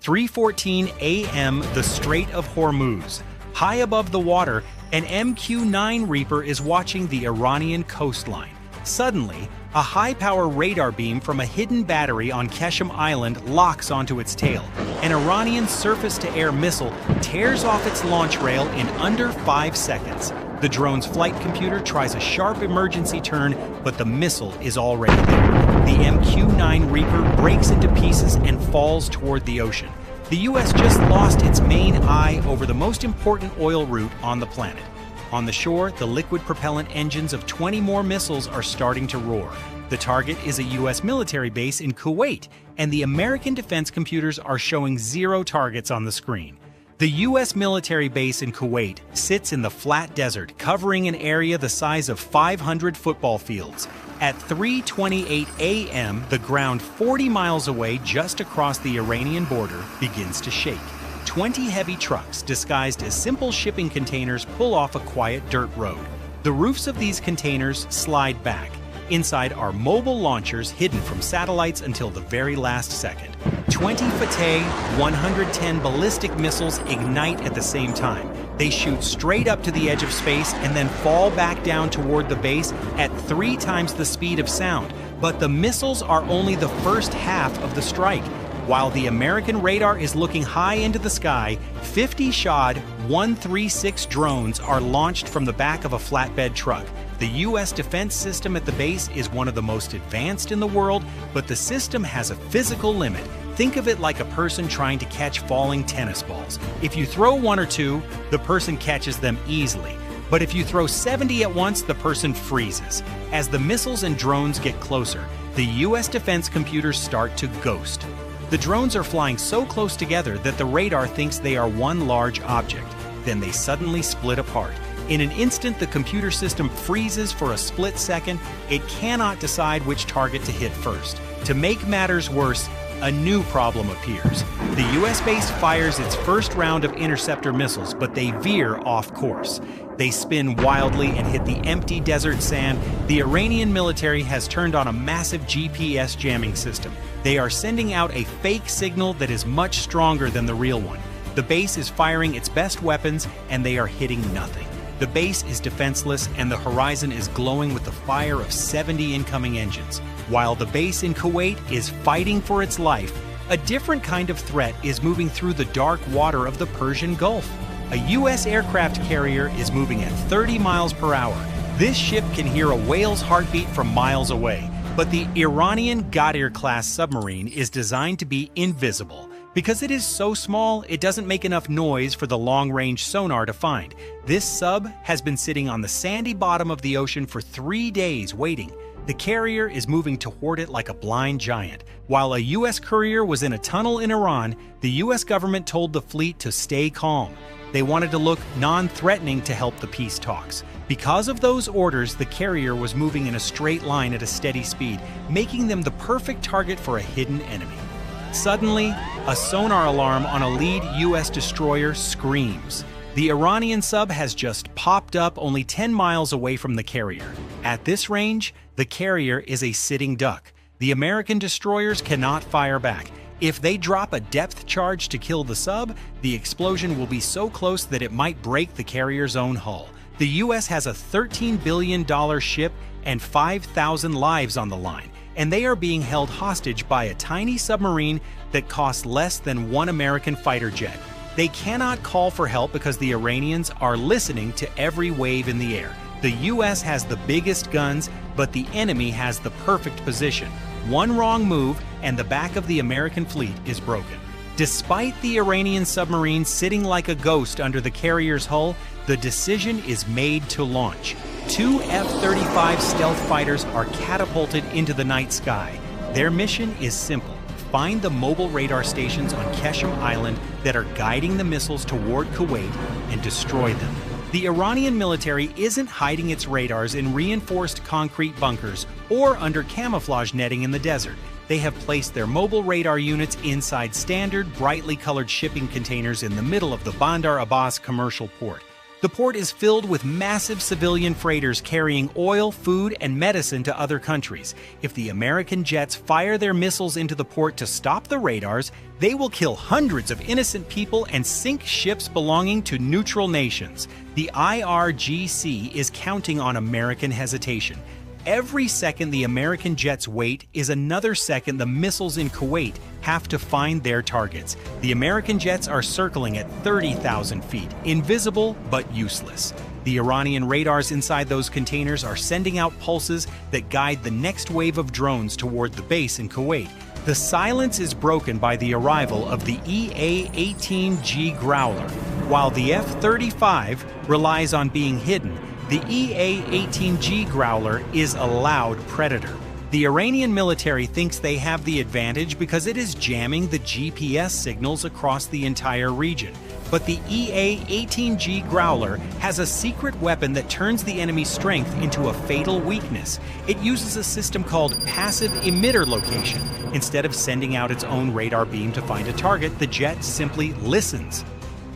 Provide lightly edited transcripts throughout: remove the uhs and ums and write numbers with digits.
3:14 a.m. the Strait of Hormuz. High above the water, an MQ-9 Reaper is watching the Iranian coastline. Suddenly, a high-power radar beam from a hidden battery on Qeshm Island locks onto its tail. An Iranian surface-to-air missile tears off its launch rail in under 5 seconds. The drone's flight computer tries a sharp emergency turn, but the missile is already there. The MQ-9 Reaper breaks into pieces and falls toward the ocean. The U.S. just lost its main eye over the most important oil route on the planet. On the shore, the liquid propellant engines of 20 more missiles are starting to roar. The target is a U.S. military base in Kuwait, and the American defense computers are showing 0 targets on the screen. The U.S. military base in Kuwait sits in the flat desert, covering an area the size of 500 football fields. At 3:28 a.m., the ground 40 miles away just across the Iranian border begins to shake. 20 heavy trucks disguised as simple shipping containers pull off a quiet dirt road. The roofs of these containers slide back. Inside are mobile launchers hidden from satellites until the very last second. 20 Fateh 110 ballistic missiles ignite at the same time. They shoot straight up to the edge of space and then fall back down toward the base at 3 times the speed of sound. But the missiles are only the first half of the strike. While the American radar is looking high into the sky, 50 Shahd 136 drones are launched from the back of a flatbed truck. The U.S. defense system at the base is one of the most advanced in the world, but the system has a physical limit. Think of it like a person trying to catch falling tennis balls. If you throw 1 or 2, the person catches them easily. But if you throw 70 at once, the person freezes. As the missiles and drones get closer, the U.S. defense computers start to ghost. The drones are flying so close together that the radar thinks they are one large object. Then they suddenly split apart. In an instant, the computer system freezes for a split second. It cannot decide which target to hit first. To make matters worse, a new problem appears. The U.S. base fires its first round of interceptor missiles, but they veer off course. They spin wildly and hit the empty desert sand. The Iranian military has turned on a massive GPS jamming system. They are sending out a fake signal that is much stronger than the real one. The base is firing its best weapons, and they are hitting nothing. The base is defenseless, and the horizon is glowing with the fire of 70 incoming engines. While the base in Kuwait is fighting for its life, a different kind of threat is moving through the dark water of the Persian Gulf. A U.S. aircraft carrier is moving at 30 miles per hour. This ship can hear a whale's heartbeat from miles away, but the Iranian Ghadir-class submarine is designed to be invisible. Because it is so small, it doesn't make enough noise for the long-range sonar to find. This sub has been sitting on the sandy bottom of the ocean for 3 days waiting. The carrier is moving toward it like a blind giant. While a U.S. courier was in a tunnel in Iran, the U.S. government told the fleet to stay calm. They wanted to look non-threatening to help the peace talks. Because of those orders, the carrier was moving in a straight line at a steady speed, making them the perfect target for a hidden enemy. Suddenly, a sonar alarm on a lead U.S. destroyer screams. The Iranian sub has just popped up only 10 miles away from the carrier. At this range, the carrier is a sitting duck. The American destroyers cannot fire back. If they drop a depth charge to kill the sub, the explosion will be so close that it might break the carrier's own hull. The U.S. has a $13 billion ship and 5,000 lives on the line, and they are being held hostage by a tiny submarine that costs less than 1 American fighter jet. They cannot call for help because the Iranians are listening to every wave in the air. The U.S. has the biggest guns, but the enemy has the perfect position. One wrong move, and the back of the American fleet is broken. Despite the Iranian submarine sitting like a ghost under the carrier's hull, the decision is made to launch. 2 F-35 stealth fighters are catapulted into the night sky. Their mission is simple: find the mobile radar stations on Qeshm Island that are guiding the missiles toward Kuwait and destroy them. The Iranian military isn't hiding its radars in reinforced concrete bunkers or under camouflage netting in the desert. They have placed their mobile radar units inside standard, brightly colored shipping containers in the middle of the Bandar Abbas commercial port. The port is filled with massive civilian freighters carrying oil, food, and medicine to other countries. If the American jets fire their missiles into the port to stop the radars, they will kill hundreds of innocent people and sink ships belonging to neutral nations. The IRGC is counting on American hesitation. Every second the American jets wait is another second the missiles in Kuwait have to find their targets. The American jets are circling at 30,000 feet, invisible but useless. The Iranian radars inside those containers are sending out pulses that guide the next wave of drones toward the base in Kuwait. The silence is broken by the arrival of the EA-18G Growler. While the F-35 relies on being hidden, the EA-18G Growler is a loud predator. The Iranian military thinks they have the advantage because it is jamming the GPS signals across the entire region. But the EA-18G Growler has a secret weapon that turns the enemy's strength into a fatal weakness. It uses a system called passive emitter location. Instead of sending out its own radar beam to find a target, the jet simply listens.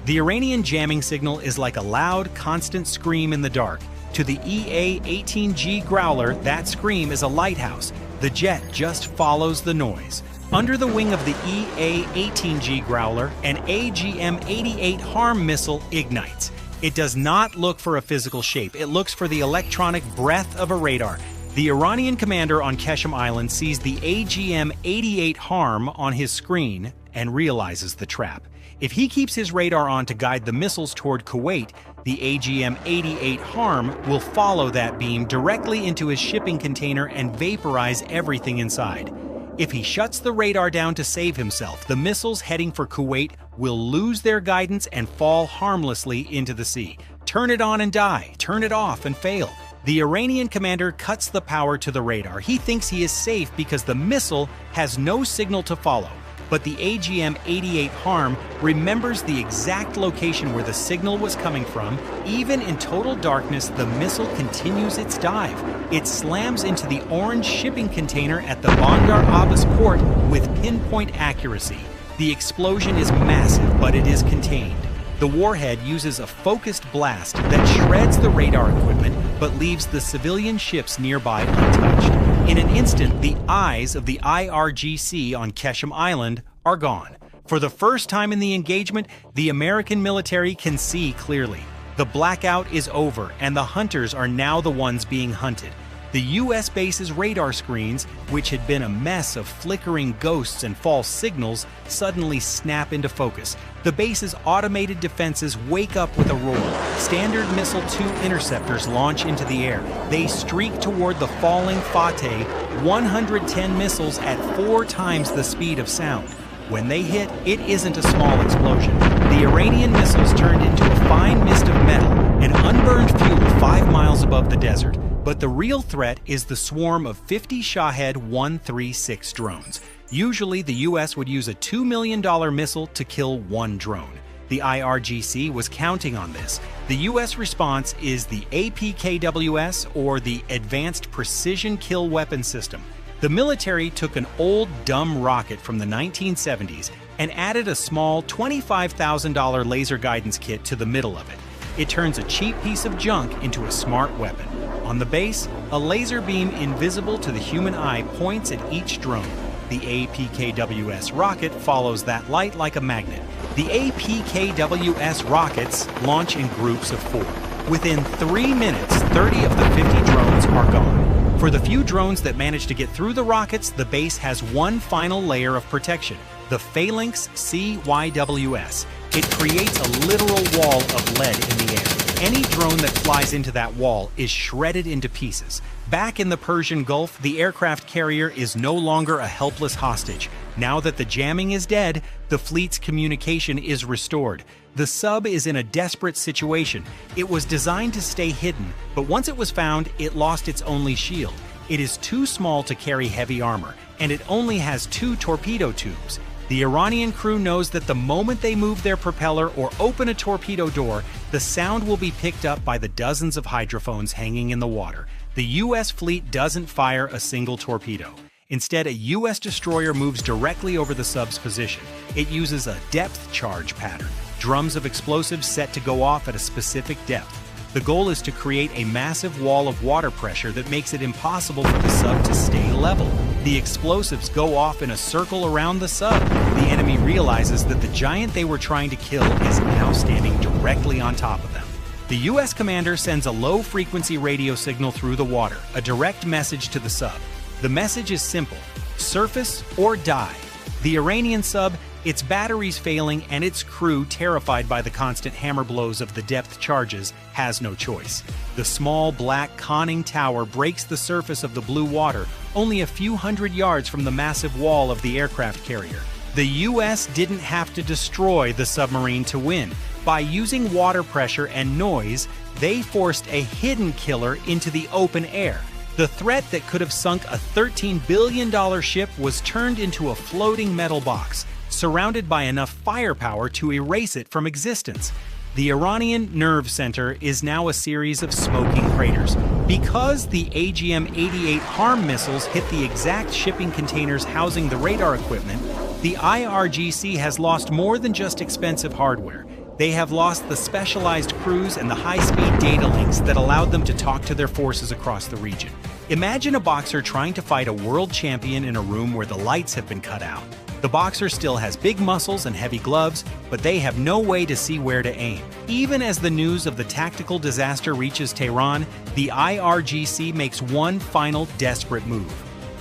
The Iranian jamming signal is like a loud, constant scream in the dark. To the EA-18G Growler, that scream is a lighthouse. The jet just follows the noise. Under the wing of the EA-18G Growler, an AGM-88 HARM missile ignites. It does not look for a physical shape. It looks for the electronic breath of a radar. The Iranian commander on Qeshm Island sees the AGM-88 HARM on his screen and realizes the trap. If he keeps his radar on to guide the missiles toward Kuwait, the AGM-88 HARM will follow that beam directly into his shipping container and vaporize everything inside. If he shuts the radar down to save himself, the missiles heading for Kuwait will lose their guidance and fall harmlessly into the sea. Turn it on and die, turn it off and fail. The Iranian commander cuts the power to the radar. He thinks he is safe because the missile has no signal to follow. But the AGM-88 HARM remembers the exact location where the signal was coming from. Even in total darkness, the missile continues its dive. It slams into the orange shipping container at the Bandar Abbas port with pinpoint accuracy. The explosion is massive, but it is contained. The warhead uses a focused blast that shreds the radar equipment, but leaves the civilian ships nearby untouched. In an instant, the eyes of the IRGC on Qeshm Island are gone. For the first time in the engagement, the American military can see clearly. The blackout is over, and the hunters are now the ones being hunted. The U.S. base's radar screens, which had been a mess of flickering ghosts and false signals, suddenly snap into focus. The base's automated defenses wake up with a roar. Standard Missile 2 interceptors launch into the air. They streak toward the falling Fateh, 110 missiles at 4 times the speed of sound. When they hit, it isn't a small explosion. The Iranian missiles turned into a fine mist of metal and unburned fuel 5 miles above the desert. But the real threat is the swarm of 50 Shahed 136 drones. Usually, the U.S. would use a $2 million missile to kill one drone. The IRGC was counting on this. The U.S. response is the APKWS, or the Advanced Precision Kill Weapon System. The military took an old, dumb rocket from the 1970s and added a small $25,000 laser guidance kit to the middle of it. It turns a cheap piece of junk into a smart weapon. On the base, a laser beam invisible to the human eye points at each drone. The APKWS rocket follows that light like a magnet. The APKWS rockets launch in groups of 4. Within 3 minutes, 30 of the 50 drones are gone. For the few drones that manage to get through the rockets, the base has one final layer of protection, the Phalanx CYWS. It creates a literal wall of lead in the air. Any drone that flies into that wall is shredded into pieces. Back in the Persian Gulf, the aircraft carrier is no longer a helpless hostage. Now that the jamming is dead, the fleet's communication is restored. The sub is in a desperate situation. It was designed to stay hidden, but once it was found, it lost its only shield. It is too small to carry heavy armor, and it only has 2 torpedo tubes. The Iranian crew knows that the moment they move their propeller or open a torpedo door, the sound will be picked up by the dozens of hydrophones hanging in the water. The U.S. fleet doesn't fire a single torpedo. Instead, a U.S. destroyer moves directly over the sub's position. It uses a depth charge pattern. drums of explosives set to go off at a specific depth. The goal is to create a massive wall of water pressure that makes it impossible for the sub to stay level. The explosives go off in a circle around the sub. The enemy realizes that the giant they were trying to kill is now standing directly on top of them. The US commander sends a low-frequency radio signal through the water, a direct message to the sub. The message is simple: surface or die. The Iranian sub, its batteries failing and its crew terrified by the constant hammer blows of the depth charges, has no choice. The small black conning tower breaks the surface of the blue water only a few hundred yards from the massive wall of the aircraft carrier. The US didn't have to destroy the submarine to win. By using water pressure and noise, they forced a hidden killer into the open air. The threat that could have sunk a $13 billion ship was turned into a floating metal box, surrounded by enough firepower to erase it from existence. The Iranian nerve center is now a series of smoking craters. Because the AGM-88 HARM missiles hit the exact shipping containers housing the radar equipment, the IRGC has lost more than just expensive hardware. They have lost the specialized crews and the high-speed data links that allowed them to talk to their forces across the region. Imagine a boxer trying to fight a world champion in a room where the lights have been cut out. The boxer still has big muscles and heavy gloves, but they have no way to see where to aim. Even as the news of the tactical disaster reaches Tehran, the IRGC makes one final desperate move.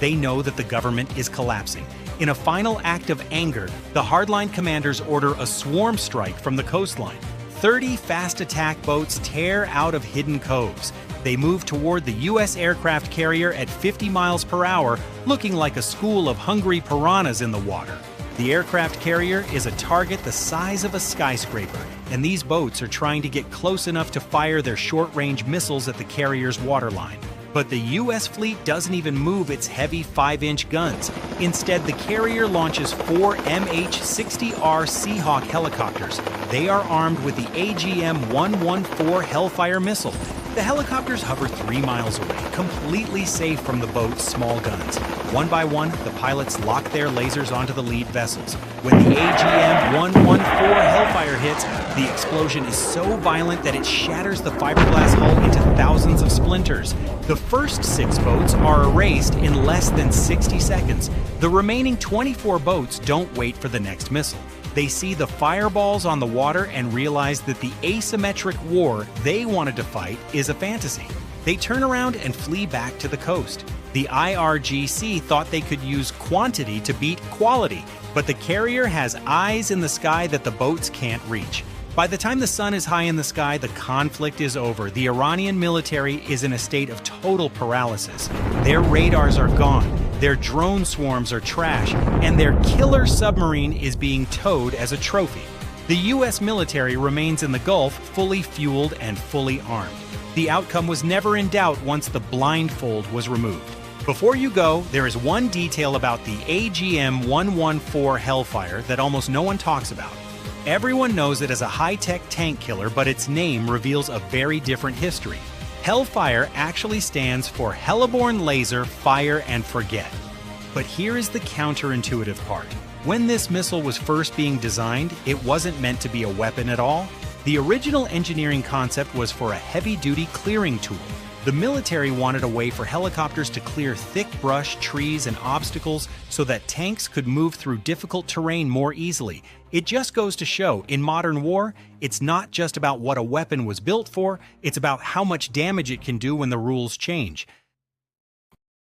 They know that the government is collapsing. In a final act of anger, the hardline commanders order a swarm strike from the coastline. 30 fast attack boats tear out of hidden coves. They move toward the U.S. aircraft carrier at 50 miles per hour, looking like a school of hungry piranhas in the water. The aircraft carrier is a target the size of a skyscraper, and these boats are trying to get close enough to fire their short-range missiles at the carrier's waterline. But the U.S. fleet doesn't even move its heavy 5-inch guns. Instead, the carrier launches 4 MH-60R Seahawk helicopters. They are armed with the AGM-114 Hellfire missile. The helicopters hover 3 miles away, completely safe from the boat's small guns. One by one, the pilots lock their lasers onto the lead vessels. When the AGM-114 Hellfire hits, the explosion is so violent that it shatters the fiberglass hull into thousands of splinters. The first 6 boats are erased in less than 60 seconds. The remaining 24 boats don't wait for the next missile. They see the fireballs on the water and realize that the asymmetric war they wanted to fight is a fantasy. They turn around and flee back to the coast. The IRGC thought they could use quantity to beat quality, but the carrier has eyes in the sky that the boats can't reach. By the time the sun is high in the sky, the conflict is over. The Iranian military is in a state of total paralysis. Their radars are gone, their drone swarms are trash, and their killer submarine is being towed as a trophy. The US military remains in the Gulf fully fueled and fully armed. The outcome was never in doubt once the blindfold was removed. Before you go, there is one detail about the AGM-114 Hellfire that almost no one talks about. Everyone knows it as a high-tech tank killer, but its name reveals a very different history. Hellfire actually stands for Hellborn Laser, Fire, and Forget. But here is the counterintuitive part. When this missile was first being designed, it wasn't meant to be a weapon at all. The original engineering concept was for a heavy-duty clearing tool. The military wanted a way for helicopters to clear thick brush, trees, and obstacles so that tanks could move through difficult terrain more easily. It just goes to show, in modern war, it's not just about what a weapon was built for, it's about how much damage it can do when the rules change.